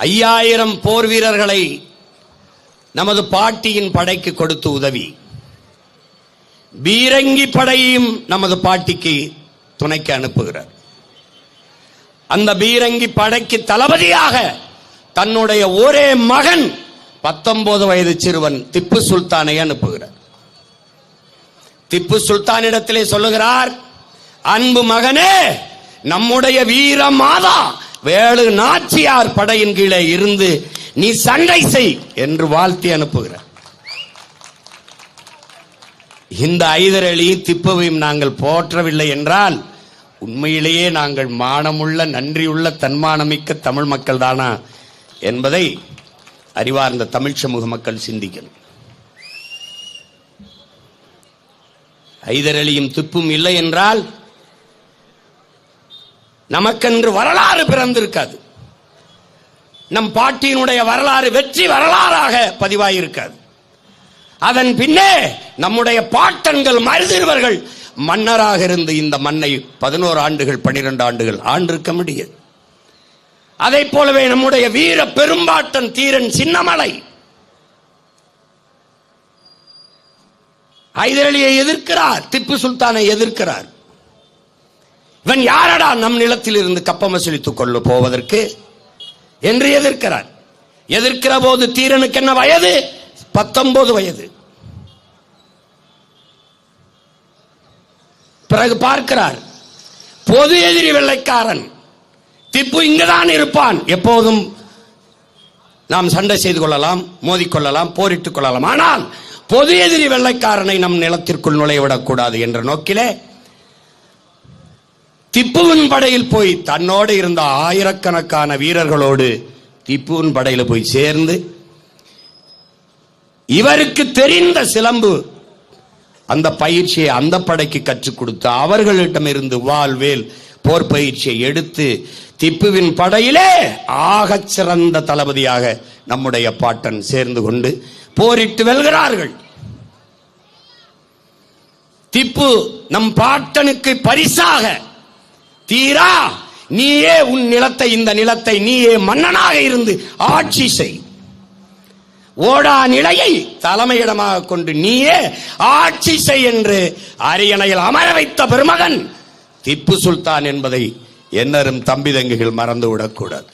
5000 போர் வீரர்களை நமது பாட்டியின் படைக்கு கொடுத்து உதவி, பீரங்கி படையையும் நமது பாட்டிக்கு துணைக்கு அனுப்புகிறார். அந்த பீரங்கி படைக்கு தளபதியாக தன்னுடைய ஒரே மகன் 19 வயது சிறுவன் திப்பு சுல்தானை அனுப்புகிறார். திப்பு சுல்தானிடத்திலே சொல்லுகிறார், அன்பு மகனே, நம்முடைய வீர மாதா வேலு நாச்சியார் படையின் கீழே இருந்து நீ சண்டை செய் என்று வாழ்த்தி அனுப்புகிறார். இந்த ஐதர் அலி திப்புவையும் நாங்கள் போற்றவில்லை என்றால் உண்மையிலேயே நாங்கள் மானமுள்ள நன்றியுள்ள தன்மானமிக்க தமிழ் மக்கள் தானா என்பதை அறிவார்ந்த தமிழ் சமூக மக்கள் சிந்திக்கணும். ஐதர் அலியும் திப்பும் இல்லை என்றால் நமக்கென்று வரலாறு பிறந்திருக்காது. நம் பாட்டியினுடைய வரலாறு வெற்றி வரலாறாக பதிவாயிருக்காது. அதன் பின்னே நம்முடைய பாட்டன்கள் மருதிருவர்கள் மன்னராக இருந்து இந்த மண்ணை 11 ஆண்டுகள் 12 ஆண்டுகள் ஆண்டிருக்க முடியாது. அதை போலவே நம்முடைய வீர பெரும்பாட்டன் தீரன் சின்னமலை ஐதர் அலியை எதிர்க்கிறார், திப்பு சுல்தானை எதிர்க்கிறார். இவன் யாரடா நம் நிலத்தில் இருந்து கப்பம் வசூலித்துக் கொள்ள போவதற்கு என்று எதிர்க்கிறார். எதிர்க்கிற போது தீரனுக்கு என்ன வயது? 19 வயது. பிறகு பார்க்கிறார், பொது எதிரி வெள்ளைக்காரன் திப்பு இங்குதான் இருப்பான், எப்போதும் நாம் சண்டை செய்து கொள்ளலாம், மோதிக்கொள்ளலாம், போரிட்டுக் கொள்ளலாம், ஆனால் பொது எதிரி வெள்ளைக்காரனை நம் நிலத்திற்குள் நுழையவிடக் கூடாது என்ற நோக்கிலே திப்புவின் படையில் போய் தன்னோடு இருந்த ஆயிரக்கணக்கான வீரர்களோடு திப்புவின் படையில் போய் சேர்ந்து இவருக்கு தெரிந்த சிலம்பு அந்த பயிற்சியை அந்த படைக்கு கற்றுக் கொடுத்து அவர்களிடமிருந்து வாள்வேல் போர் பயிற்சியை எடுத்து திப்புவின் படையிலே ஆகச் சிறந்த தளபதியாக நம்முடைய பாட்டன் சேர்ந்து கொண்டு போரிட்டு வெல்கிறார்கள். திப்பு நம் பாட்டனுக்கு பரிசாக, தீரா நீயே உன் நிலத்தை, இந்த நிலத்தை நீயே மன்னனாக இருந்து ஆட்சி செய், ஓடா நிலையை தலைமையிடமாக கொண்டு நீயே ஆட்சி செய் என்று அரியணையில் அமர வைத்த பெருமகன் திப்பு சுல்தான் என்பதை என்னரும் தம்பி தங்கைகள் மறந்துவிடக்கூடாது.